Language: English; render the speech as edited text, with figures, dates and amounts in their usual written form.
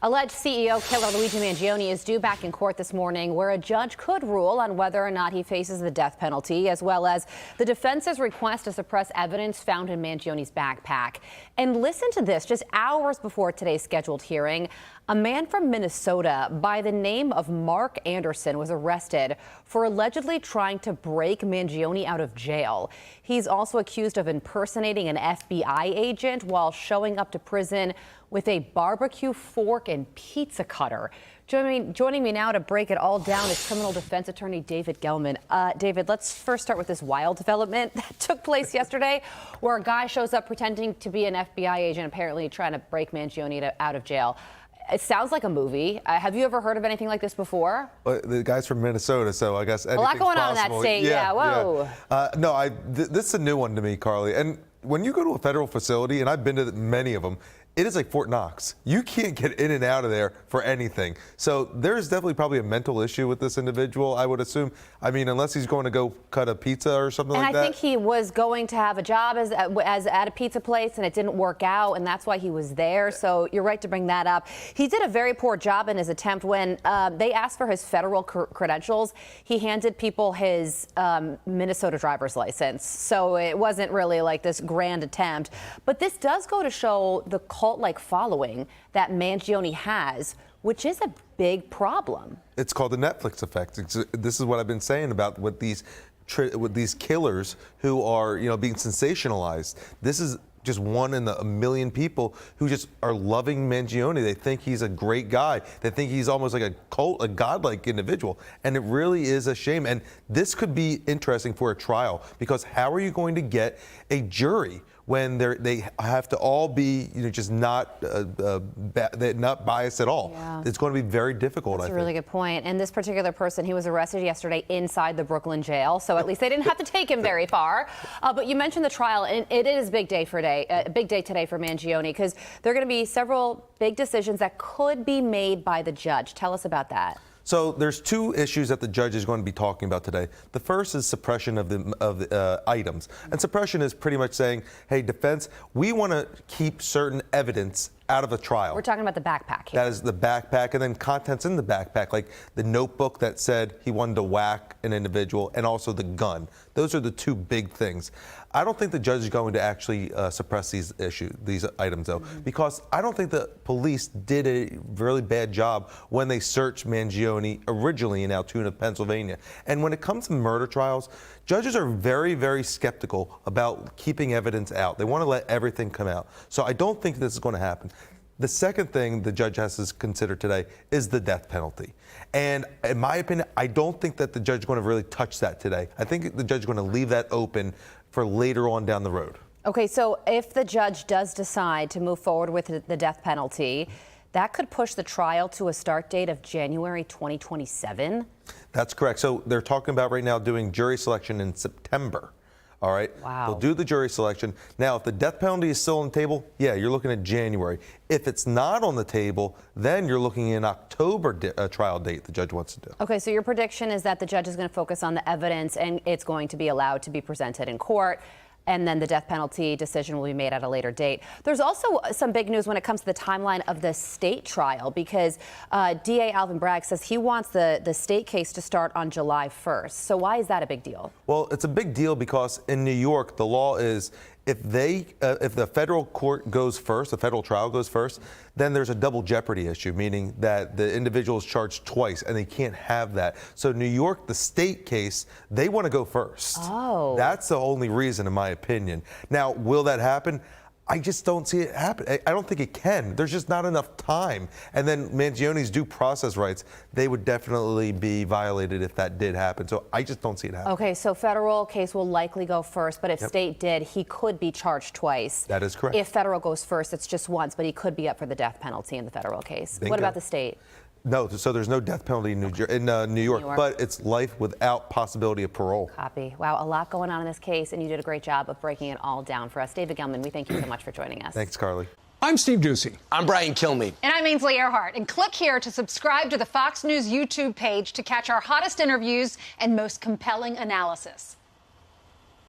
Alleged CEO killer Luigi Mangione is due back in court this morning, where a judge could rule on whether or not he faces the death penalty, as well as the defense's request to suppress evidence found in Mangione's backpack. And listen to this, just hours before today's scheduled hearing, a man from Minnesota by the name of Mark Anderson was arrested for allegedly trying to break Mangione out of jail. He's also accused of impersonating an FBI agent while showing up to prison with a barbecue fork and pizza cutter. Joining me now to break it all down is criminal defense attorney David Gelman. David, let's first start with this wild development that took place yesterday, where a guy shows up pretending to be an FBI agent, apparently trying to break Mangione out of jail. It sounds like a movie. Have you ever heard of anything like this before? The guy's from Minnesota, so I guess anything's possible. A lot going possible. on in that state. Yeah, whoa. No, this is a new one to me, Carly. And when you go to a federal facility, and I've been to many of them, it is like Fort Knox. You can't get in and out of there for anything. So there's definitely probably a mental issue with this individual, I would assume. I mean, unless he's going to go cut a pizza or something like that. And I think he was going to have a job as at a pizza place, and it didn't work out, and that's why he was there. So you're right to bring that up. He did a very poor job in his attempt when they asked for his federal credentials. He handed people his Minnesota driver's license. So it wasn't really like this grand attempt. But this does go to show the cult-like following that Mangione has, which is a big problem. It's called the Netflix effect. This is what I've been saying about with these killers who are, being sensationalized. This is just one in a million people who just are loving Mangione. They think he's a great guy. They think he's almost like a godlike individual. And it really is a shame. And this could be interesting for a trial, because how are you going to get a jury when they have to all be, just not biased at all? Yeah. It's going to be very difficult. That's a really good point. And this particular person, he was arrested yesterday inside the Brooklyn jail, so at least they didn't have to take him very far. But you mentioned the trial, and it is a big day today for Mangione, because there are going to be several big decisions that could be made by the judge. Tell us about that. So there's two issues that the judge is going to be talking about today. The first is suppression of the items. And suppression is pretty much saying, hey, defense, we want to keep certain evidence out of a trial. We're talking about the backpack here. That is the backpack, and then contents in the backpack, like the notebook that said he wanted to whack an individual, and also the gun. Those are the two big things. I don't think the judge is going to actually suppress these items, though, because I don't think the police did a really bad job when they searched Mangione originally in Altoona, Pennsylvania. And when it comes to murder trials, judges are very, very skeptical about keeping evidence out. They want to let everything come out. So I don't think this is going to happen. The second thing the judge has to consider today is the death penalty. And in my opinion, I don't think that the judge is going to really touch that today. I think the judge is going to leave that open for later on down the road. Okay, so if the judge does decide to move forward with the death penalty, that could push the trial to a start date of January 2027? That's correct. So they're talking about right now doing jury selection in September. All right. Wow. They'll do the jury selection. Now, if the death penalty is still on the table, yeah, you're looking at January. If it's not on the table, then you're looking at an October trial date the judge wants to do. Okay, so your prediction is that the judge is going to focus on the evidence and it's going to be allowed to be presented in court, and then the death penalty decision will be made at a later date. There's also some big news when it comes to the timeline of the state trial, because DA Alvin Bragg says he wants the state case to start on July 1st. So why is that a big deal? Well, it's a big deal because in New York, the law is if the federal court goes first, the federal trial goes first, then there's a double jeopardy issue, meaning that the individual is charged twice, and they can't have that. So New York, the state case, they want to go first. Oh. That's the only reason, in my opinion. Now, will that happen? I just don't see it happen. I don't think it can. There's just not enough time. And then Mangione's due process rights, they would definitely be violated if that did happen. So I just don't see it happen. Okay, so federal case will likely go first, but if state did, he could be charged twice. That is correct. If federal goes first, it's just once, but he could be up for the death penalty in the federal case. Bingo. What about the state? No, so there's no death penalty in New York, but it's life without possibility of parole. Copy. Wow, a lot going on in this case, and you did a great job of breaking it all down for us. David Gelman, we thank you so much for joining us. Thanks, Carly. I'm Steve Ducey. I'm Brian Kilmeade. And I'm Ainsley Earhart. And click here to subscribe to the Fox News YouTube page to catch our hottest interviews and most compelling analysis.